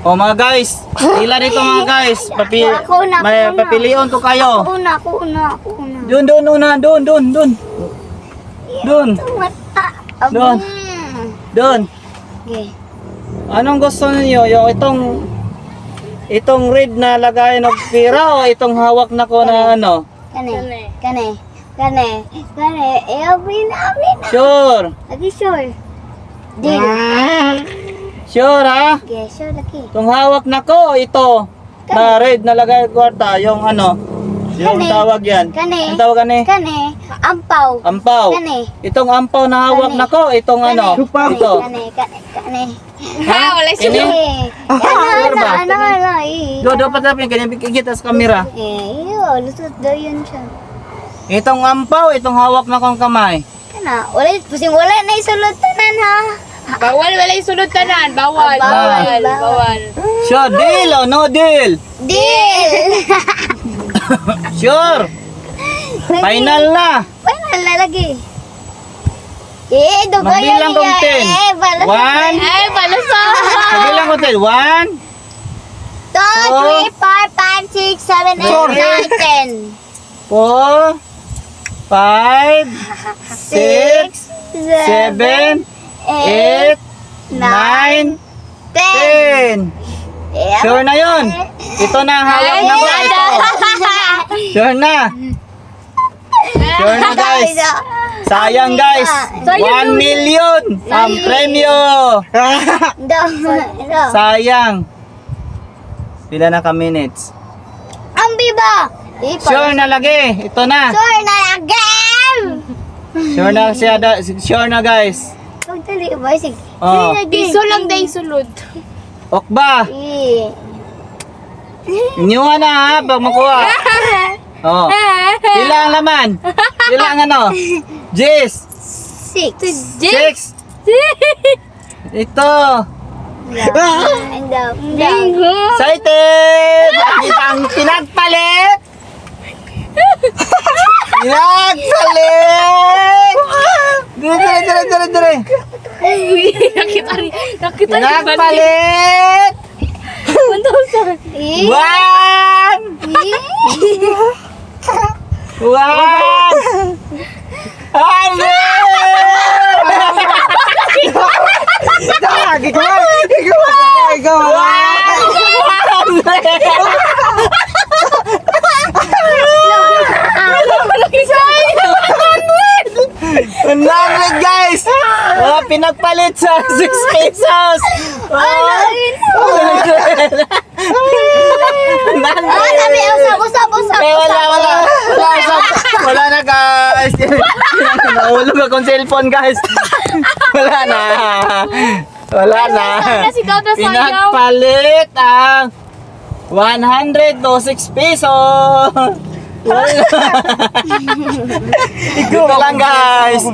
O mga guys, pila dito mga guys. May papilion ko kayo. Ako una. Doon una, doon. Doon. Doon. Doon. Okay. Anong gusto niyo? Yung itong red na lagayan ng pira o itong hawak na ko na ano? Kane. Amin. Sure. Lagi sure. Deal. Sure ha? Okay, sure lagi. Itong hawak na ko, ito. Na red na lagayan kwarta, yung ano? Yung Kane. tawag yan. Kane. Ang tawag ano? Kane. Ampaw. Ampaw. Kane. Itong ampaw na hawak na ko, itong ano? Ito. Kane. Ha, wala Ini? Sure ba? Do dapat natin kanya kita sa kamera. Lusot daw yun siya. Itong ampaw, itong hawak na kong kamay. Kana, wala na isulutan ha. Bawal, wala yung sunod tanan. Bawal. Sure, deal o no deal? Deal! Sure. Final na. Final na lagi. Dugo Magbilang kong 10. One. Ay, paluso. Magbilang kong 10. 2, 3, 4, 5, 6, 7, 8, 9, 10. 4, 5, 6, 7, 8, 9, 10. Sure na yun. Ito na ang hawak na ko. Ito. Sure na. Sure na guys. Sayang guys. 1 million ang premyo. Sayang. Pila na ka minutes? Ang biba! Sure na lagi. Ito na. Sure na again! Sure na siya. Sure na guys. Pagdali ba? Sige. Oh. Piso lang day sulod. Okba. Inyuha na ha pag makuha. Oh. Pila ang laman? Pila ang ano? Jis. 6. 6. Ito. Excited! Ang pinagpalit! Pinagpalit! Dire. Nakita ni Pinagpalit! 1,000. One! $100 guys! Oh, pinagpalit sa 6 pesos! Oh! Wala na guys! Nahulog akong cellphone guys! Wala na! Si Dada sayang. Pinagpalit ang 100 to 6 pesos! Ikaw lang guys!